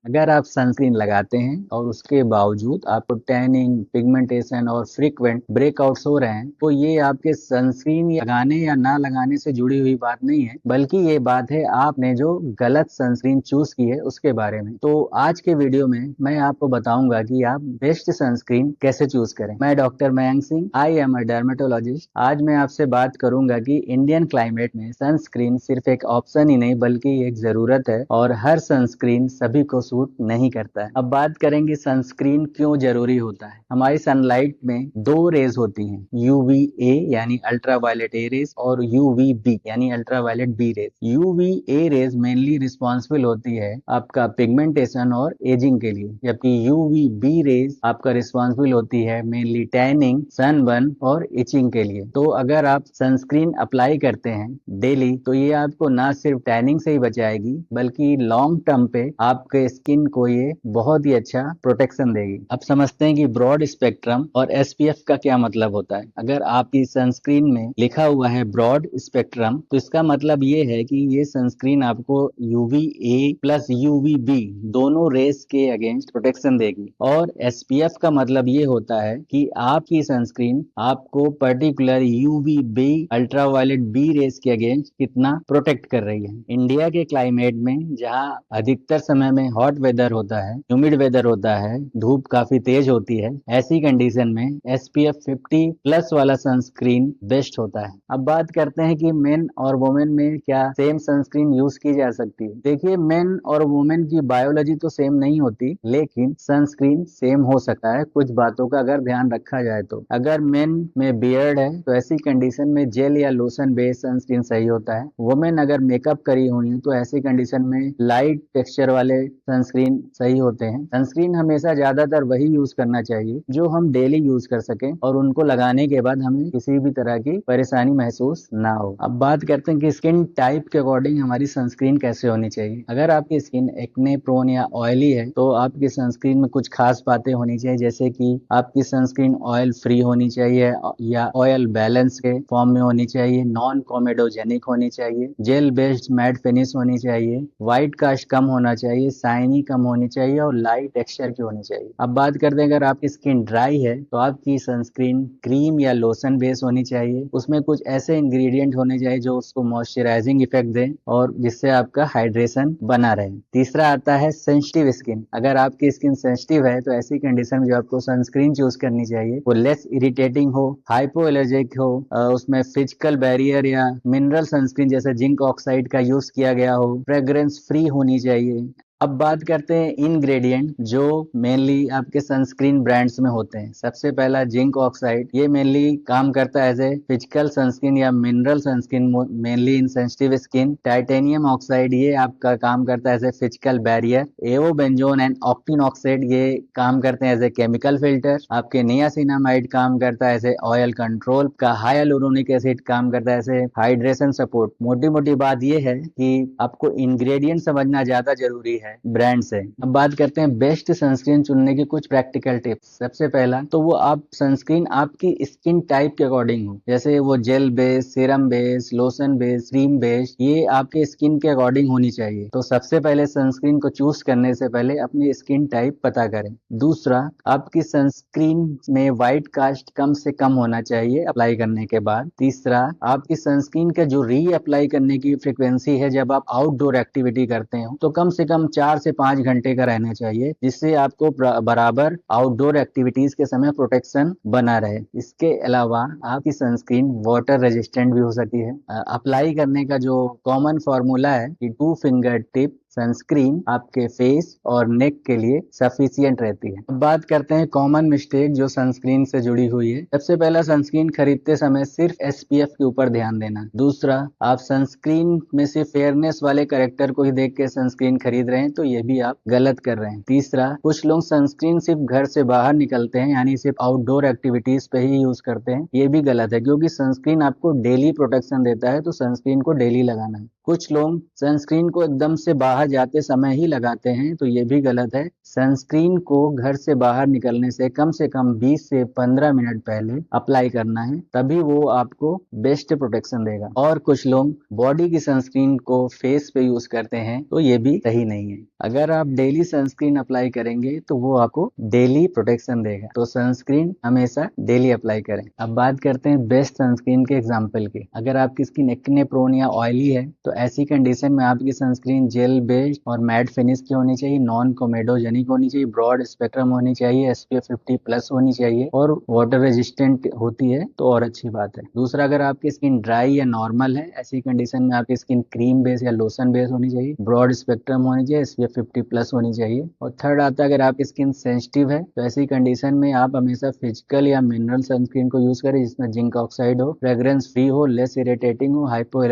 अगर आप सनस्क्रीन लगाते हैं और उसके बावजूद आपको टैनिंग, पिगमेंटेशन और फ्रीक्वेंट ब्रेकआउट्स हो रहे हैं, तो ये आपके सनस्क्रीन लगाने या ना लगाने से जुड़ी हुई बात नहीं है, बल्कि ये बात है आपने जो गलत सनस्क्रीन चूज की है उसके बारे में। तो आज के वीडियो में मैं आपको बताऊंगा कि आप बेस्ट सनस्क्रीन कैसे चूज करें। मैं doctor Mayank Singh, I am a dermatologist. आज मैं आपसे बात करूंगा कि इंडियन क्लाइमेट में सनस्क्रीन सिर्फ एक ऑप्शन ही नहीं बल्कि एक जरूरत है, और हर सनस्क्रीन सभी को सूट नहीं करता है। अब बात करेंगे सनस्क्रीन क्यों जरूरी होता है। हमारी सनलाइट में दो रेज होती हैं, यूवीए यानी अल्ट्रावायलेट ए रेज और यूवीबी यानी ultraviolet B rays. UVA rays mainly responsible होती है आपका पिगमेंटेशन और एजिंग के लिए, जबकि यूवीबी रेज आपका रिस्पॉन्सिबल होती है मेनली टैनिंग, सनबर्न और इचिंग के लिए। तो अगर आप सनस्क्रीन अप्लाई करते हैं डेली, तो ये आपको ना सिर्फ टैनिंग से ही बचाएगी बल्कि लॉन्ग टर्म पे आपके स्किन को ये बहुत ही अच्छा प्रोटेक्शन देगी। अब समझते हैं कि ब्रॉड स्पेक्ट्रम और एसपीएफ का क्या मतलब होता है। अगर आपकी सनस्क्रीन में लिखा हुआ है ब्रॉड स्पेक्ट्रम, तो इसका मतलब ये है कि ये सनस्क्रीन आपको यूवीए प्लस यूवीबी दोनों रेस के अगेंस्ट प्रोटेक्शन देगी। और एसपीएफ का मतलब ये होता है कि आपकी सनस्क्रीन आपको particular UVB ultraviolet B rays के अगेंस्ट कितना प्रोटेक्ट कर रही है। इंडिया के क्लाइमेट में जहाँ अधिकतर समय में हॉट वेदर होता है, ह्यूमिड वेदर होता है, धूप काफी तेज होती है, ऐसी कंडीशन में एसपीएफ 50 प्लस वाला सनस्क्रीन बेस्ट होता है। अब बात करते हैं कि मेन और वुमेन में क्या सेम सनस्क्रीन यूज की जा सकती है। देखिए, मेन और वुमेन की बायोलॉजी तो सेम नहीं होती, लेकिन सनस्क्रीन सेम हो सकता है कुछ बातों का अगर ध्यान रखा जाए तो। अगर मेन में बियर्ड है तो ऐसी कंडीशन में जेल या लोशन बेस्ड सनस्क्रीन सही होता है। वुमेन अगर मेकअप करी हुई है तो ऐसी कंडीशन में लाइट टेक्सचर वाले सनस्क्रीन सही होते हैं। सनस्क्रीन हमेशा ज्यादातर वही यूज करना चाहिए जो हम डेली यूज कर सकें और उनको लगाने के बाद हमें किसी भी तरह की परेशानी महसूस ना हो। अब बात करते हैं कि स्किन टाइप के अकॉर्डिंग हमारी सनस्क्रीन कैसे होनी चाहिए। अगर आपकी स्किन एक्ने प्रोन या ऑयली है तो आपकी सनस्क्रीन में कुछ खास बातें होनी चाहिए, जैसे कि आपकी सनस्क्रीन ऑयल फ्री होनी चाहिए या ऑयल बैलेंस के फॉर्म में होनी चाहिए, नॉन कॉमेडोजेनिक होनी चाहिए, जेल बेस्ड मैट फिनिश होनी चाहिए, व्हाइट कास्ट कम होना चाहिए, शाइनी कम होनी चाहिए और लाइट टेक्सचर की होनी चाहिए। अब बात करते हैं अगर आपकी स्किन ड्राई है तो आपकी सनस्क्रीन क्रीम या लोशन बेस होनी चाहिए। उसमें कुछ ऐसे इंग्रेडिएंट होने चाहिए जो उसको मॉइस्चराइजिंग इफेक्ट दें और जिससे आपका हाइड्रेशन बना रहे। तीसरा आता है सेंसिटिव स्किन। अगर आपकी स्किन सेंसिटिव है तो ऐसी कंडीशन में जो आपको सनस्क्रीन चूज करनी चाहिए वो लेस इरिटेटिंग हो, हाइपो एलर्जिक हो, उसमें फिजिकल बैरियर या मिनरल सनस्क्रीन जैसे जिंक ऑक्साइड का यूज किया गया हो, फ्रेग्रेंस फ्री होनी चाहिए। अब बात करते हैं इंग्रेडिएंट जो मेनली आपके सनस्क्रीन ब्रांड्स में होते हैं। सबसे पहला जिंक ऑक्साइड, ये मेनली काम करता है एज ए फिजिकल सनस्क्रीन या mineral sunscreen mainly in sensitive skin. Titanium oxide ये आपका काम करता है as a physical barrier. Avobenzone and octinoxate ये काम करते हैं एज ए केमिकल फिल्टर। आपके नियासिनामाइड काम करता है एज ए ऑयल कंट्रोल का। हाइलुरोनिक एसिड काम करता है एज ए हाइड्रेशन सपोर्ट। मोटी मोटी बात ये है कि आपको इंग्रेडिएंट समझना ज्यादा जरूरी है ब्रांड से। अब बात करते हैं बेस्ट सनस्क्रीन चुनने के कुछ प्रैक्टिकल टिप्स। सबसे पहला तो वो आप सनस्क्रीन आपकी स्किन टाइप के अकॉर्डिंग हो, जैसे वो gel base, serum base, lotion base, cream base, ये आपके स्किन के अकॉर्डिंग होनी चाहिए। तो सबसे पहले सनस्क्रीन को चूज करने से पहले अपनी स्किन टाइप पता करें। दूसरा, आपकी सनस्क्रीन में व्हाइट कास्ट कम से कम होना चाहिए अप्लाई करने के बाद। तीसरा, आपकी सनस्क्रीन का जो री अप्लाई करने की फ्रिक्वेंसी है जब आप आउटडोर एक्टिविटी करते हो तो कम से कम 4 से 5 घंटे का रहना चाहिए, जिससे आपको बराबर आउटडोर एक्टिविटीज के समय प्रोटेक्शन बना रहे। इसके अलावा आपकी सनस्क्रीन वाटर रेजिस्टेंट भी हो सकती है। अप्लाई करने का जो कॉमन फॉर्मूला है कि 2 फिंगर टिप सनस्क्रीन आपके फेस और नेक के लिए सफिशियंट रहती है। अब बात करते हैं कॉमन मिस्टेक जो सनस्क्रीन से जुड़ी हुई है। सबसे पहला, सनस्क्रीन खरीदते समय सिर्फ एसपीएफ के ऊपर ध्यान देना। दूसरा, आप सनस्क्रीन में से फेयरनेस वाले कैरेक्टर को ही देख के सनस्क्रीन खरीद रहे हैं तो ये भी आप गलत कर रहे हैं। तीसरा, कुछ लोग सनस्क्रीन सिर्फ घर से बाहर निकलते हैं यानी सिर्फ आउटडोर एक्टिविटीज पे ही यूज करते हैं, ये भी गलत है क्योंकि सनस्क्रीन आपको डेली प्रोटेक्शन देता है तो सनस्क्रीन को डेली लगाना है। कुछ लोग सनस्क्रीन को एकदम से बाहर जाते समय ही लगाते हैं, तो ये भी गलत है। सनस्क्रीन को घर से बाहर निकलने से कम 20 से 15 मिनट पहले अप्लाई करना है, तभी वो आपको बेस्ट प्रोटेक्शन देगा। और कुछ लोग बॉडी की सनस्क्रीन को फेस पे यूज करते हैं, तो ये भी सही नहीं है। अगर आप डेली सनस्क्रीन अप्लाई करेंगे तो वो आपको डेली प्रोटेक्शन देगा। तो सनस्क्रीन हमेशा डेली अप्लाई करें। अब बात करते हैं बेस्ट सनस्क्रीन के एग्जाम्पल की। अगर आपकी स्किन एक्ने प्रोन या ऑयली है, तो ऐसी कंडीशन में आपकी सनस्क्रीन जेल बेस्ड और मैट फिनिश की होनी चाहिए, नॉन कोमेडोजेनिक होनी चाहिए, ब्रॉड स्पेक्ट्रम होनी चाहिए, SPF 50 प्लस होनी चाहिए और वाटर रेजिस्टेंट होती है तो और अच्छी बात है। दूसरा, अगर आपकी स्किन ड्राई या नॉर्मल है, ऐसी कंडीशन में आपकी स्किन क्रीम बेस या लोशन बेस होनी चाहिए, ब्रॉड स्पेक्ट्रम होनी चाहिए, SPF 50 प्लस होनी चाहिए। और थर्ड आता है, अगर आपकी स्किन सेंसिटिव है, तो ऐसी कंडीशन में आप हमेशा फिजिकल या मिनरल सनस्क्रीन को यूज करें जिसमें जिंक ऑक्साइड हो, फ्रेग्रेंस फ्री हो, लेस इरिटेटिंग हो, हाइपो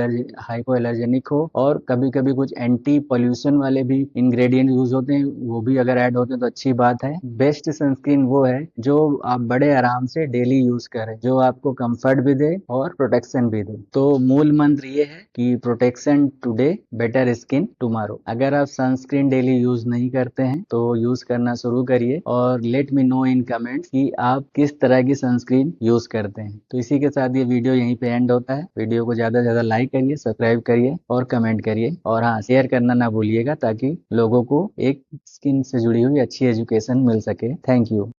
एलर्जेनिक हो, और कभी कभी कुछ एंटी पोल्यूशन वाले भी इंग्रेडिएंट यूज होते हैं, वो भी अगर ऐड होते हैं तो अच्छी बात है। बेस्ट सनस्क्रीन वो है जो आप बड़े आराम से डेली यूज करें, जो आपको कंफर्ट भी दे और प्रोटेक्शन भी दे। तो मूल मंत्र ये है कि protection today, better skin tomorrow. अगर आप सनस्क्रीन डेली यूज नहीं करते हैं तो यूज करना शुरू करिए और लेट मी नो इन कमेंट्स कि आप किस तरह की सनस्क्रीन यूज करते हैं। तो इसी के साथ ये वीडियो यहीं पे एंड होता है। वीडियो को ज्यादा से ज्यादा लाइक करिए, सब्सक्राइब करिए और कमेंट करिए, और हाँ, शेयर करना ना भूलिएगा ताकि लोगों को एक स्किन से जुड़ी हुई अच्छी एजुकेशन मिल सके। Thank you.